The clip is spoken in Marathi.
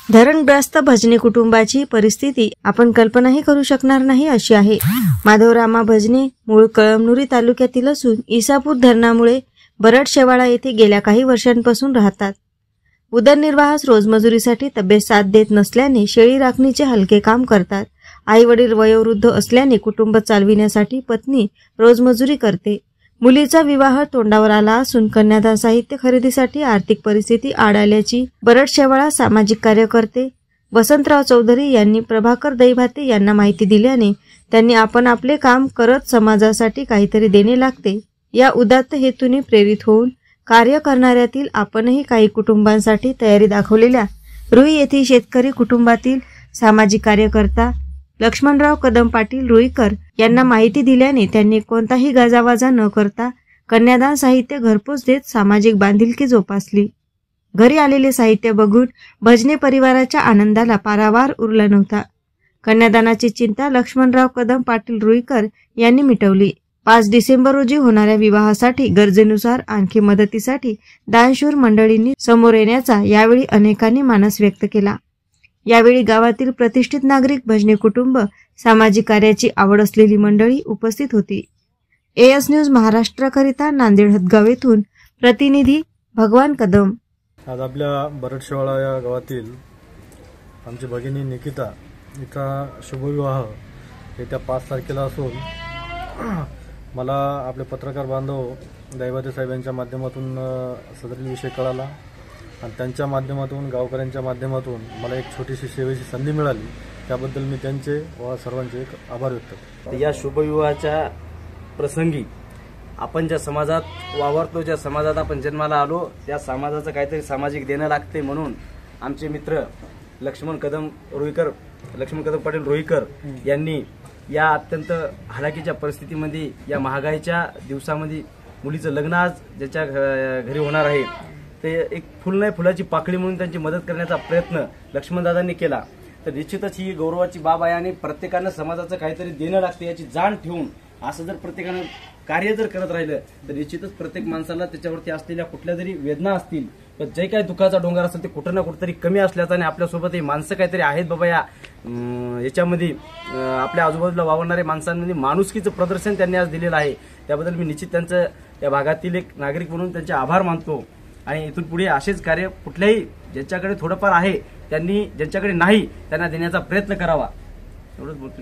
धरणग्रस्त भजनी कुटुंबाची परिस्थिती आपण कल्पनाही करू शकणार नाही अशी आहे। माधवरामा भजनी मूळ कळमनुरी तालुक्यातील असून इसापूर धरणामुळे बरड शेवाळा येथे गेल्या काही वर्षांपासून राहतात। उदरनिर्वाहास रोजमजुरीसाठी तब्येत साथ देत नसल्याने शेळी राखणीचे हलके काम करतात। आई वडील वयोवृद्ध असल्याने कुटुंब चालविण्यासाठी पत्नी रोजमजुरी करते। मुलीचा विवाह तोंडावर आला असून कन्यादान साहित्य खरेदीसाठी आर्थिक परिस्थिती आड आल्याची बरड शेवाळा सामाजिक कार्यकर्ते वसंतराव चौधरी यांनी प्रभाकर दैभाते यांना माहिती दिल्याने त्यांनी आपण आपले काम करत समाजासाठी काहीतरी देणे लागते या उदात्त हेतूने प्रेरित होऊन कार्य करणाऱ्यातील आपणही काही कुटुंबांसाठी तयारी दाखवलेल्या रुई येथील शेतकरी कुटुंबातील सामाजिक कार्यकर्ता लक्ष्मणराव कदम पाटील रुईकर यांना माहिती दिल्याने त्यांनी कोणताही गाजावाजा न करता कन्यादान साहित्य घरपोच देत सामाजिक बांधिलकी जोपासली। घरी आलेले साहित्य बघून भजनी परिवाराच्या आनंदाला पारावार उरला नव्हता। कन्यादानाची चिंता लक्ष्मणराव कदम पाटील रुईकर यांनी मिटवली। 5 डिसेंबर रोजी होणाऱ्या विवाहासाठी गरजेनुसार आणखी मदतीसाठी दानशूर मंडळींनी समोर येण्याचा यावेळी अनेकांनी मानस व्यक्त केला। यावेळी गावातील प्रतिष्ठित नागरिक भजनी कुटुंब सामाजिक कार्याची आवड असलेली मंडळी उपस्थित होती। एएस न्यूज महाराष्ट्राकरिता नांदेड हदगाव येथून प्रतिनिधी भगवान कदम। आज आपल्या बरडशेवाळा या गावातील आमची भगिनी निकिता हिचा शुभविवाह येत्या 5 तारखेला असून मला आपले पत्रकार बांधव दैवाते साहेब यांच्या माध्यमातून सदरील विषय कळाला आणि त्यांच्या माध्यमातून गावकऱ्यांच्या माध्यमातून मला एक छोटीशी सेवेची संधी मिळाली। त्याबद्दल मी त्यांचे व सर्वांचे एक आभार व्यक्त करतो। या शुभविवाहाच्या प्रसंगी आपण ज्या समाजात वावरतो, ज्या समाजात आपण जन्माला आलो, त्या समाजाचं काहीतरी सामाजिक देणं लागते म्हणून आमचे मित्र लक्ष्मण कदम पाटील रुईकर यांनी या अत्यंत हलाखीच्या परिस्थितीमध्ये या महागाईच्या दिवसामध्ये मुलीचं लग्न आज ज्याच्या घरी होणार आहे ते एक फुल नाही फुलाची पाकळी म्हणून त्यांची मदत करण्याचा प्रयत्न लक्ष्मणदादांनी केला। तर निश्चितच ही गौरवाची बाब आहे आणि प्रत्येकानं समाजाचं काहीतरी देणं लागते याची जाण ठेवून असं जर प्रत्येकानं कार्य जर करत राहिलं तर निश्चितच प्रत्येक माणसाला त्याच्यावरती असलेल्या कुठल्या जरी वेदना असतील तर जे काही दुःखाचा डोंगर असेल ते कुठं ना कुठेतरी कमी असल्याचं आणि आपल्यासोबत ही माणसं काहीतरी आहेत बाबा याच्यामध्ये आपल्या आजूबाजूला वावरणारे माणसांमध्ये माणुसकीचं प्रदर्शन त्यांनी आज दिलेलं आहे। त्याबद्दल मी निश्चित त्यांचं या भागातील एक नागरिक म्हणून त्यांचे आभार मानतो आणि इथून पुढे असेच कार्य कुठल्याही ज्यांच्याकडे थोडंफार आहे त्यांनी ज्यांच्याकडे नाही त्यांना देण्याचा प्रयत्न करावा एवढंच बोलतो।